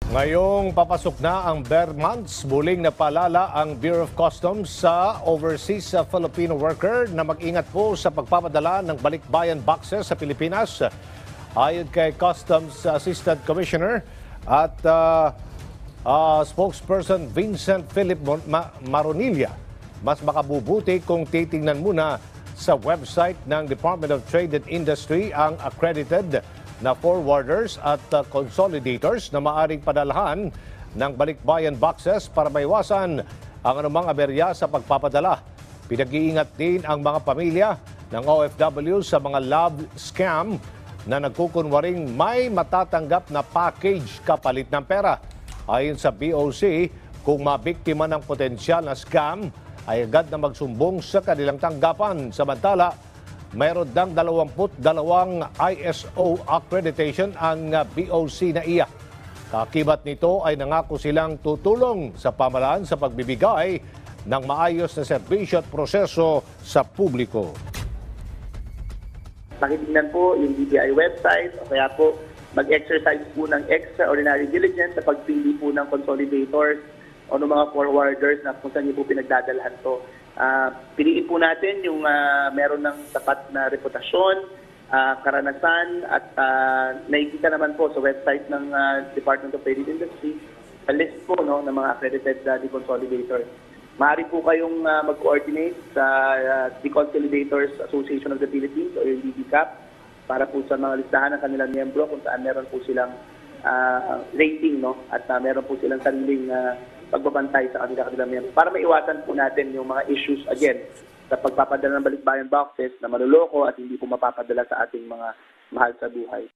Ngayong papasok na ang bare months, muling napaalala ang Bureau of Customs sa overseas Filipino worker na mag-ingat po sa pagpapadala ng balikbayan boxes sa Pilipinas. Ayon kay Customs Assistant Commissioner at spokesperson Vincent Philip Maronilla, mas makabubuti kung titingnan muna sa website ng Department of Trade and Industry ang accredited na forwarders at consolidators na maaring padalahan ng balikbayan boxes para maiwasan ang anumang aberya sa pagpapadala. Pinag-iingat din ang mga pamilya ng OFW sa mga love scam na nagkukunwaring may matatanggap na package kapalit ng pera. Ayon sa BOC, kung mabiktima ng potensyal na scam, ay agad na magsumbong sa kanilang tanggapan. Samantala, mayroon dang 22 ISO accreditation ang BOC na iya. Kakibat nito ay nangako silang tutulong sa pamahalaan sa pagbibigay ng maayos na serbisyo at proseso sa publiko. Pakitingnan po yung DTI website o kaya po mag-exercise po ng extraordinary diligence sa pagpili po ng consolidators o ng mga forwarders na kung saan niyo po pinagdadalhan to. Piliin po natin yung meron ng sapat na reputasyon, karanasan at nakikita naman po sa website ng Department of Trade and Industry a list po ng mga accredited deconsolidators. Maaari po kayong mag-coordinate sa Deconsolidators Association of the Philippines o yung DDCAP para po sa mga listahan ng kanilang miyembro kung saan meron po silang rating at meron po silang sariling pagbabantay sa kanilang miyembro para maiwasan po natin yung mga issues again sa pagpapadala ng balikbayan boxes na maluloko at hindi po mapapadala sa ating mga mahal sa buhay.